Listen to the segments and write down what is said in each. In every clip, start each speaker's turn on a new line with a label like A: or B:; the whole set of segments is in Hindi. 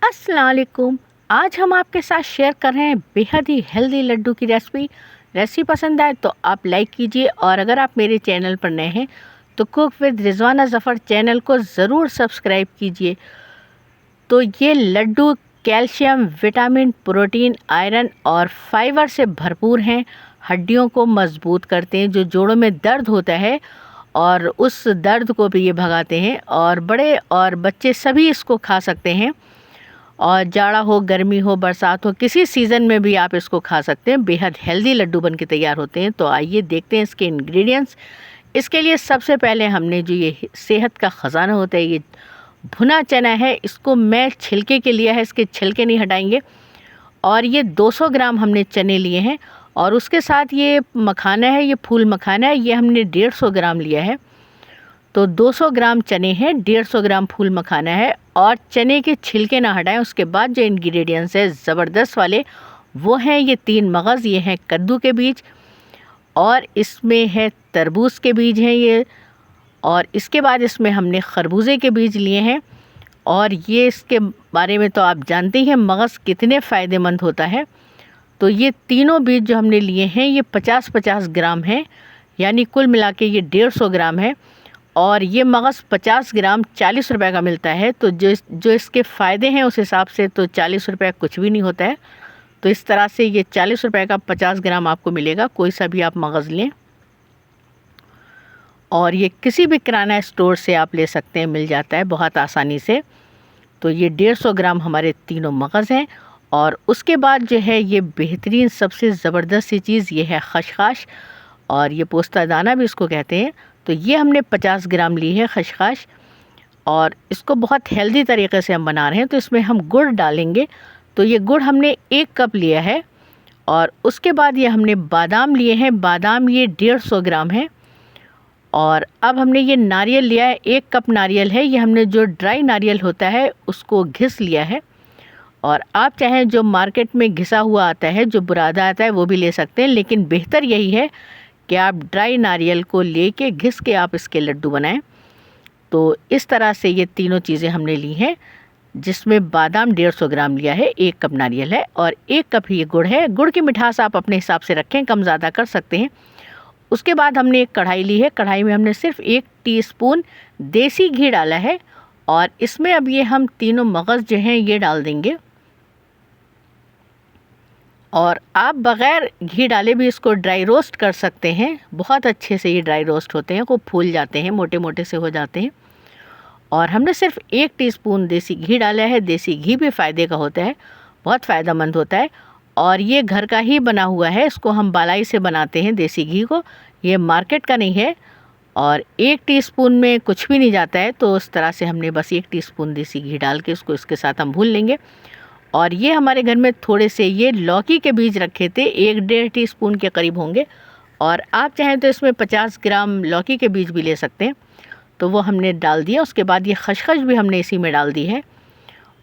A: अस्सलाम वालेकुम। आज हम आपके साथ शेयर कर रहे हैं बेहद ही हेल्दी लड्डू की रेसिपी पसंद आए तो आप लाइक कीजिए, और अगर आप मेरे चैनल पर नए हैं तो cook with Rizwana Zafar channel को ज़रूर सब्सक्राइब कीजिए। तो ये laddoo calcium, vitamin, protein, iron और फाइबर से भरपूर हैं। हड्डियों को मजबूत करते हैं, जो जोड़ों में दर्द होता है और उस दर्द को भी ये भगाते हैं, और बड़े और बच्चे सभी इसको खा सकते हैं। और जाड़ा हो, गर्मी हो, बरसात हो, किसी सीज़न में भी आप इसको खा सकते हैं। बेहद हेल्दी लड्डू बन के तैयार होते हैं। तो आइए देखते हैं इसके इंग्रेडिएंट्स। इसके लिए सबसे पहले हमने जो ये सेहत का ख़जाना होता है, ये भुना चना है। इसको मैं छिलके के लिया है, इसके छिलके नहीं हटाएंगे। और ये 200 ग्राम हमने चने लिए हैं, और उसके साथ ये मखाना है, ये फूल मखाना है, ये हमने 150 ग्राम लिया है। तो 200 ग्राम चने हैं, 150 ग्राम फूल मखाना है, और चने के छिलके ना हटाएं। उसके बाद जो इंग्रेडिएंट्स है ज़बरदस्त वाले, वो हैं ये 3 मगज़, ये हैं कद्दू के बीज, और इसमें है तरबूज के बीज हैं ये, और इसके बाद इसमें हमने खरबूजे के बीज लिए हैं। और ये इसके बारे में तो आप जानते ही हैं, मगज़ कितने फ़ायदेमंद होता है। तो ये तीनों बीज जो हमने लिए हैं ये 50-50 ग्राम हैं, यानी कुल मिला के ये 150 ग्राम है। और ये मगज़ 50 ग्राम 40 रुपए का मिलता है। तो जो इसके फ़ायदे हैं उस हिसाब से तो 40 रुपए कुछ भी नहीं होता है। तो इस तरह से ये 40 रुपए का 50 ग्राम आपको मिलेगा, कोई सा भी आप मगज़ लें। और ये किसी भी किराना स्टोर से आप ले सकते हैं, मिल जाता है बहुत आसानी से। तो ये 150 ग्राम हमारे तीनों मगज़ हैं। और उसके बाद जो है ये बेहतरीन सबसे ज़बरदस्त सी चीज़, ये है खशखाश, और ये पोस्ता दाना भी इसको कहते हैं। तो ये हमने 50 ग्राम ली है खशखाश, और इसको बहुत हेल्दी तरीके से हम बना रहे हैं। तो इसमें हम गुड़ डालेंगे। तो ये गुड़ हमने 1 कप लिया है। और उसके बाद ये हमने बादाम लिए हैं, बादाम ये 150 ग्राम है। और अब हमने ये नारियल लिया है, 1 कप नारियल है। ये हमने जो ड्राई नारियल होता है उसको घिस लिया है। और आप चाहें जो मार्केट में घिसा हुआ आता है, जो बुरादा आता है, वो भी ले सकते हैं, लेकिन बेहतर यही है कि आप ड्राई नारियल को लेके घिस के आप इसके लड्डू बनाएं। तो इस तरह से ये तीनों चीज़ें हमने ली हैं, जिसमें बादाम 150 ग्राम लिया है, 1 कप नारियल है, और 1 कप ये गुड़ है। गुड़ की मिठास आप अपने हिसाब से रखें, कम ज़्यादा कर सकते हैं। उसके बाद हमने एक कढ़ाई ली है, कढ़ाई में हमने सिर्फ 1 टीस्पून देसी घी डाला है। और इसमें अब ये हम तीनों मगज़ जो हैं ये डाल देंगे। और आप बग़ैर घी डाले भी इसको ड्राई रोस्ट कर सकते हैं, बहुत अच्छे से ये ड्राई रोस्ट होते हैं, वो फूल जाते हैं, मोटे मोटे से हो जाते हैं। और हमने सिर्फ 1 टीस्पून देसी घी डाला है। देसी घी भी फ़ायदे का होता है, बहुत फ़ायदेमंद होता है। और ये घर का ही बना हुआ है, इसको हम बालाई से बनाते हैं देसी घी को, ये मार्केट का नहीं है। और 1 टीस्पून में कुछ भी नहीं जाता है। तो उस तरह से हमने बस 1 टीस्पून देसी घी डाल के इसको इसके साथ हम भून लेंगे। और ये हमारे घर में थोड़े से ये लौकी के बीज रखे थे, 1-1.5 टीस्पून के करीब होंगे। और आप चाहें तो इसमें 50 ग्राम लौकी के बीज भी ले सकते हैं। तो वो हमने डाल दिया। उसके बाद ये खसखस भी हमने इसी में डाल दी है।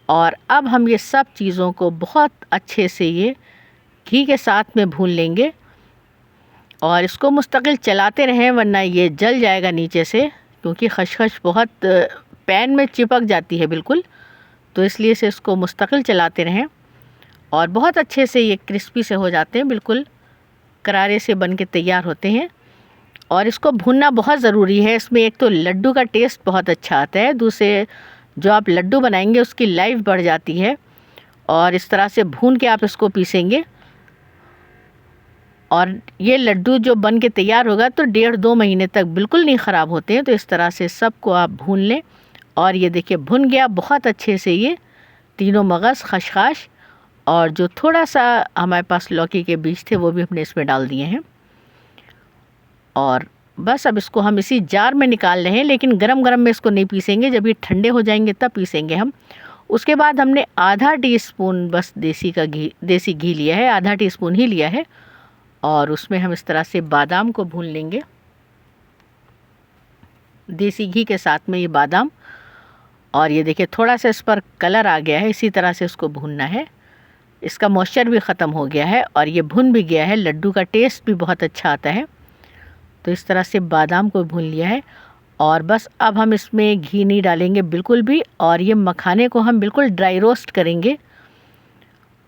A: और अब हम ये सब चीज़ों को बहुत अच्छे से ये घी के साथ में भून लेंगे, और इसको मुस्तकिल चलाते रहें, वरना ये जल जाएगा नीचे से, क्योंकि खसखस बहुत पैन में चिपक जाती है बिल्कुल। तो इसलिए से इसको मुस्तकिल चलाते रहें, और बहुत अच्छे से ये क्रिस्पी से हो जाते हैं, बिल्कुल करारे से बन के तैयार होते हैं। और इसको भूनना बहुत ज़रूरी है। इसमें एक तो लड्डू का टेस्ट बहुत अच्छा आता है, दूसरे जो आप लड्डू बनाएंगे उसकी लाइफ बढ़ जाती है। और इस तरह से भून के आप इसको पीसेंगे, और ये लड्डू जो बन के तैयार होगा तो 1.5-2 महीने तक बिल्कुल नहीं ख़राब होते हैं। तो इस तरह से सबको आप भून लें। और ये देखिए भुन गया बहुत अच्छे से ये तीनों मगज़, खसखस, और जो थोड़ा सा हमारे पास लौकी के बीज थे वो भी हमने इसमें डाल दिए हैं। और बस अब इसको हम इसी जार में निकाल रहे हैं, लेकिन गरम गरम में इसको नहीं पीसेंगे, जब ये ठंडे हो जाएंगे तब पीसेंगे हम। उसके बाद हमने आधा टीस्पून बस देसी घी लिया है, आधा टीस्पून ही लिया है। और उसमें हम इस तरह से बादाम को भून लेंगे, देसी घी के साथ में ये बादाम। और ये देखिए थोड़ा सा इस पर कलर आ गया है, इसी तरह से इसको भूनना है। इसका मॉइस्चर भी ख़त्म हो गया है, और ये भुन भी गया है, लड्डू का टेस्ट भी बहुत अच्छा आता है। तो इस तरह से बादाम को भून लिया है। और बस अब हम इसमें घी नहीं डालेंगे बिल्कुल भी, और ये मखाने को हम बिल्कुल ड्राई रोस्ट करेंगे।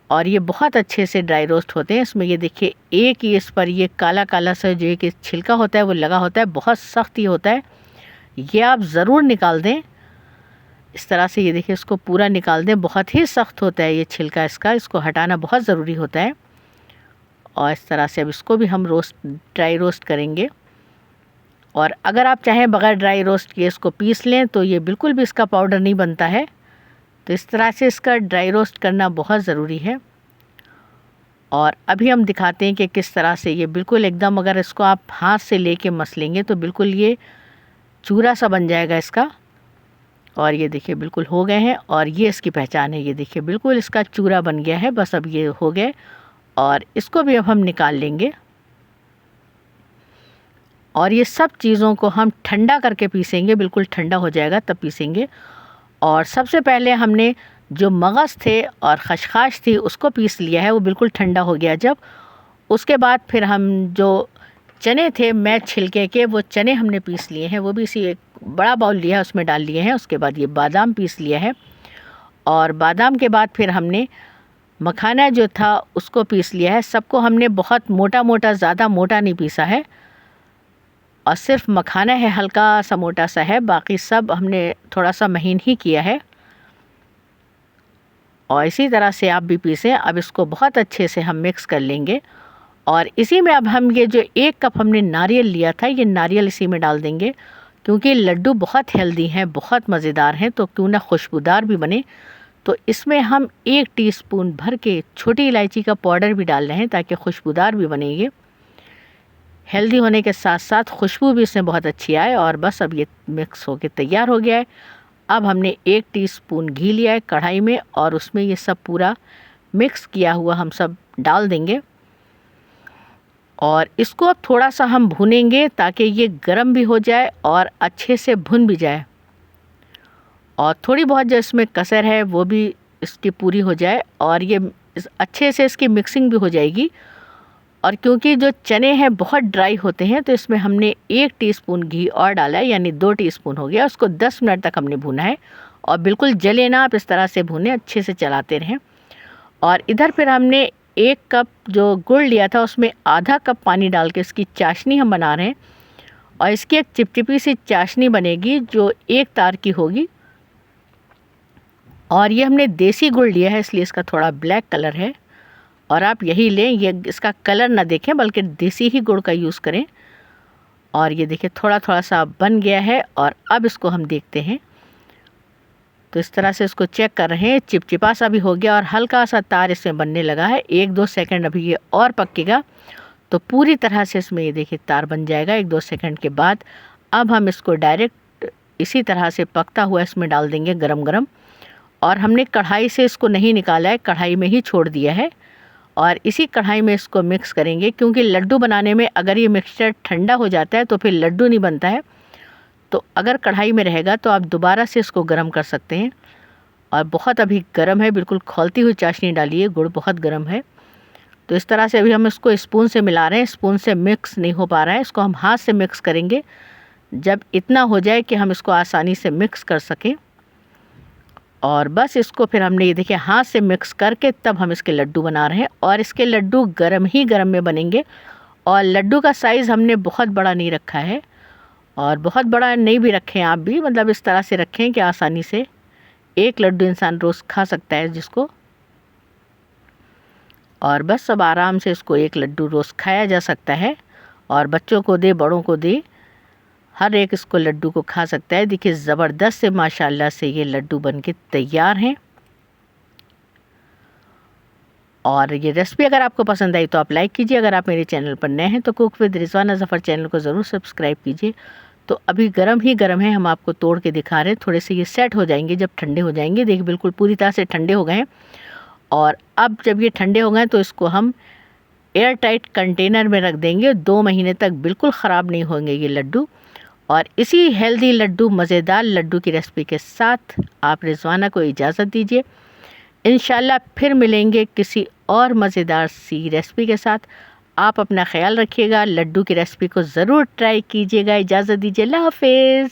A: और ये बहुत अच्छे से ड्राई रोस्ट होते हैं। इसमें ये देखिए एक ही इस पर ये काला काला सा जो एक छिलका होता है वो लगा होता है, बहुत सख्त ये होता है। ये आप ज़रूर निकाल दें इस तरह से। ये देखिए इसको पूरा निकाल दें, बहुत ही सख्त होता है ये छिलका इसका, इसको हटाना बहुत ज़रूरी होता है। और इस तरह से अब इसको भी हम ड्राई रोस्ट करेंगे। और अगर आप चाहें बग़ैर ड्राई रोस्ट किए इसको पीस लें तो ये बिल्कुल भी इसका पाउडर नहीं बनता है। तो इस तरह से इसका ड्राई रोस्ट करना बहुत ज़रूरी है। और अभी हम दिखाते हैं कि किस तरह से ये बिल्कुल एकदम, अगर इसको आप हाथ से लेके मस लेंगे तो बिल्कुल ये चूरा सा बन जाएगा इसका। और ये देखिए बिल्कुल हो गए हैं, और ये इसकी पहचान है। ये देखिए बिल्कुल इसका चूरा बन गया है, बस अब ये हो गए। और इसको भी अब हम निकाल लेंगे। और ये सब चीज़ों को हम ठंडा करके पीसेंगे, बिल्कुल ठंडा हो जाएगा तब पीसेंगे। और सबसे पहले हमने जो मगज़ थे और खशखाश थी उसको पीस लिया है, वो बिल्कुल ठंडा हो गया जब। उसके बाद फिर हम जो चने थे मैच छिलके के, वो चने हमने पीस लिए हैं, वो भी इसी एक बड़ा बाउल लिया है उसमें डाल लिए हैं। उसके बाद ये बादाम पीस लिया है, और बादाम के बाद फिर हमने मखाना जो था उसको पीस लिया है। सबको हमने बहुत मोटा मोटा, ज़्यादा मोटा नहीं पीसा है, और सिर्फ मखाना है हल्का सा मोटा सा है, बाकी सब हमने थोड़ा सा महीन ही किया है। और इसी तरह से आप भी पीसें। अब इसको बहुत अच्छे से हम मिक्स कर लेंगे। और इसी में अब हम ये जो 1 कप हमने नारियल लिया था, ये नारियल इसी में डाल देंगे, क्योंकि लड्डू बहुत हेल्दी हैं, बहुत मज़ेदार हैं, तो क्यों ना खुशबूदार भी बने। तो इसमें हम 1 टीस्पून भर के छोटी इलायची का पाउडर भी डाल रहे हैं ताकि खुशबूदार भी बनेंगे। हेल्दी होने के साथ साथ खुशबू भी इसमें बहुत अच्छी आए। और बस अब ये मिक्स होके तैयार हो गया है। अब हमने 1 टीस्पून घी लिया है कढ़ाई में, और उसमें ये सब पूरा मिक्स किया हुआ हम सब डाल देंगे। और इसको अब थोड़ा सा हम भूनेंगे ताकि ये गर्म भी हो जाए और अच्छे से भुन भी जाए, और थोड़ी बहुत जो इसमें कसर है वो भी इसकी पूरी हो जाए, और ये अच्छे से इसकी मिक्सिंग भी हो जाएगी। और क्योंकि जो चने हैं बहुत ड्राई होते हैं तो इसमें हमने 1 टीस्पून घी और डाला है, यानी 2 टीस्पून हो गया। उसको 10 मिनट तक हमने भुना है, और बिल्कुल जले ना, आप इस तरह से भुने, अच्छे से चलाते रहें। और इधर फिर हमने 1 कप जो गुड़ लिया था उसमें आधा कप पानी डाल के इसकी चाशनी हम बना रहे हैं। और इसकी एक चिपचिपी सी चाशनी बनेगी जो 1 तार की होगी। और ये हमने देसी गुड़ लिया है इसलिए इसका थोड़ा ब्लैक कलर है, और आप यही लें, ये इसका कलर ना देखें बल्कि देसी ही गुड़ का यूज़ करें। और ये देखिए थोड़ा थोड़ा सा बन गया है, और अब इसको हम देखते हैं। तो इस तरह से इसको चेक कर रहे हैं, चिपचिपा सा भी हो गया और हल्का सा तार इसमें बनने लगा है। 1-2 सेकंड अभी ये और पकेगा तो पूरी तरह से इसमें ये देखिए तार बन जाएगा 1-2 सेकंड के बाद। अब हम इसको डायरेक्ट इसी तरह से पकता हुआ इसमें डाल देंगे गरम गरम। और हमने कढ़ाई से इसको नहीं निकाला है, कढ़ाई में ही छोड़ दिया है, और इसी कढ़ाई में इसको मिक्स करेंगे, क्योंकि लड्डू बनाने में अगर ये मिक्सचर ठंडा हो जाता है तो फिर लड्डू नहीं बनता है। तो अगर कढ़ाई में रहेगा तो आप दोबारा से इसको गर्म कर सकते हैं। और बहुत अभी गर्म है, बिल्कुल खौलती हुई चाशनी डालिए, गुड़ बहुत गर्म है। तो इस तरह से अभी हम इसको स्पून से मिला रहे हैं, स्पून से मिक्स नहीं हो पा रहा है, इसको हम हाथ से मिक्स करेंगे जब इतना हो जाए कि हम इसको आसानी से मिक्स कर सकें। और बस इसको फिर हमने ये देखिए हाथ से मिक्स करके तब हम इसके लड्डू बना रहे हैं, और इसके लड्डू गरम ही गरम में बनेंगे। और लड्डू का साइज़ हमने बहुत बड़ा नहीं रखा है, और बहुत बड़ा नहीं भी रखें आप भी, मतलब इस तरह से रखें कि आसानी से 1 लड्डू इंसान रोज़ खा सकता है जिसको। और बस सब आराम से इसको 1 लड्डू रोज़ खाया जा सकता है, और बच्चों को दे, बड़ों को दे, हर एक इसको लड्डू को खा सकता है। देखिए ज़बरदस्त से माशाल्लाह से ये लड्डू बनके तैयार हैं। और ये रेसिपी अगर आपको पसंद आई तो आप लाइक कीजिए। अगर आप मेरे चैनल पर नए हैं तो cook with Rizwana Zafar channel को ज़रूर सब्सक्राइब कीजिए। तो अभी गरम ही गरम है, हम आपको तोड़ के दिखा रहे हैं। थोड़े से ये सेट हो जाएंगे जब ठंडे हो जाएंगे। देखिए बिल्कुल पूरी तरह से ठंडे हो गए हैं। और अब जब ये ठंडे हो गए तो इसको हम एयर टाइट कंटेनर में रख देंगे। 2 महीने तक बिल्कुल ख़राब नहीं होंगे ये लड्डू। और इसी हेल्दी लड्डू, मज़ेदार लड्डू की रेसिपी के साथ आप रिजवाना को इजाज़त दीजिए। इंशाल्लाह फिर मिलेंगे किसी और मज़ेदार सी रेसिपी के साथ। आप अपना ख्याल रखिएगा, लड्डू की रेसिपी को ज़रूर ट्राई कीजिएगा। इजाज़त दीजिए, अल्लाह हाफ़िज़।